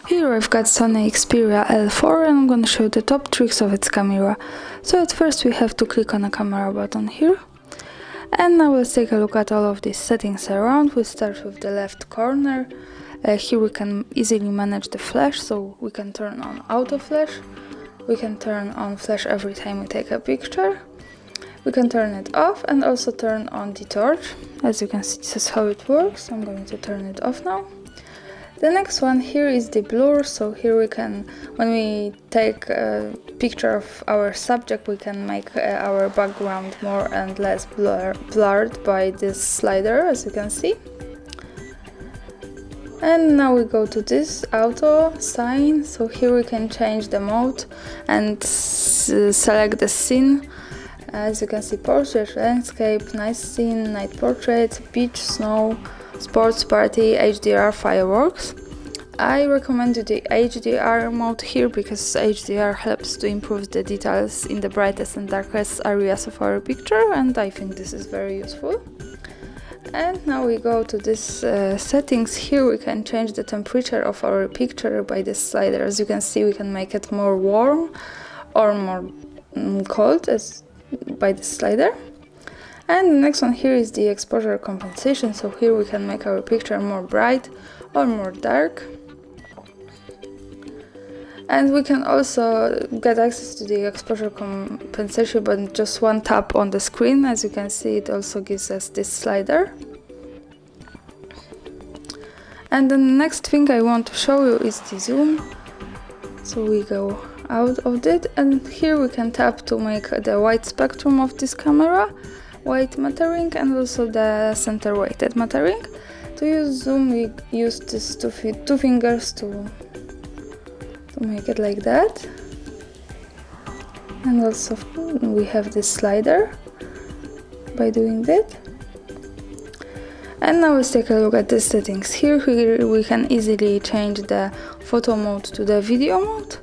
Here I've got SONY Xperia L4 and I'm going to show the top tricks of its camera. So at first we have to click on the camera button here. And now let's take a look at all of these settings around. We start with the left corner. Here we can easily manage the flash, so we can turn on auto flash. We can turn on flash every time we take a picture. We can turn it off and also turn on the torch. As you can see, this is how it works. I'm going to turn it off now. The next one here is the blur, so here we can, when we take a picture of our subject, we can make our background more and less blurred by this slider, as you can see. And now we go to this auto sign, so here we can change the mode and select the scene. As you can see, portrait, landscape, night scene, night portrait, beach, snow, sports party, HDR, fireworks. I recommend the HDR mode here because HDR helps to improve the details in the brightest and darkest areas of our picture, and I think this is very useful. And now we go to this settings. Here we can change the temperature of our picture by this slider. As you can see, we can make it more warm or more cold by this slider. And the next one here is the exposure compensation, so here we can make our picture more bright or more dark. And we can also get access to the exposure compensation by just one tap on the screen. As you can see, it also gives us this slider. And the next thing I want to show you is the zoom. So we go out of it, and here we can tap to make the wide spectrum of this camera, white mattering, and also the center weighted mattering. To use zoom, we use these two fingers to make it like that. And also we have this slider by doing that. And now let's take a look at the settings. Here we can easily change the photo mode to the video mode.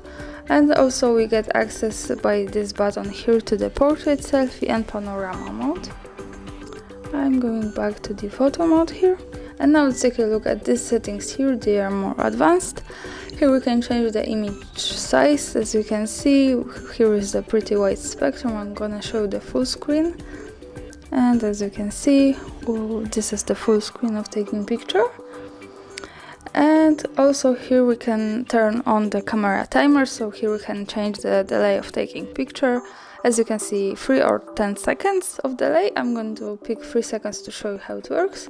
And also we get access by this button here to the portrait, selfie and panorama mode. I'm going back to the photo mode here. And now let's take a look at these settings here. They are more advanced. Here we can change the image size. As you can see, here is the pretty wide spectrum. I'm gonna show the full screen. And as you can see, this is the full screen of taking picture. And also here we can turn on the camera timer, so here we can change the delay of taking picture. As you can see, 3 or 10 seconds of delay. I'm going to pick 3 seconds to show you how it works.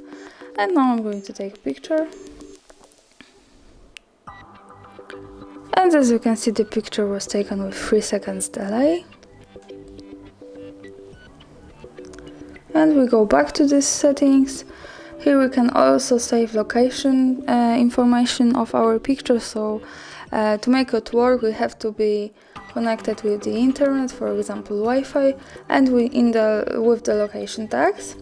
And now I'm going to take a picture. And as you can see, the picture was taken with 3 seconds delay. And we go back to these settings. Here we can also save location information of our picture, so to make it work we have to be connected with the internet, for example Wi-Fi, and with the location tags.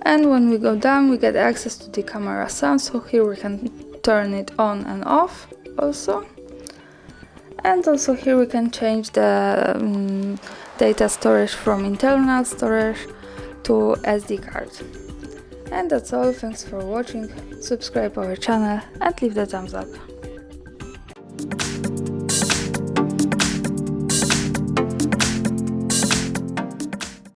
And when we go down we get access to the camera sound, so here we can turn it on and off also. And also here we can change the data storage from internal storage to SD card. And that's all. Thanks for watching. Subscribe our channel and leave the thumbs up.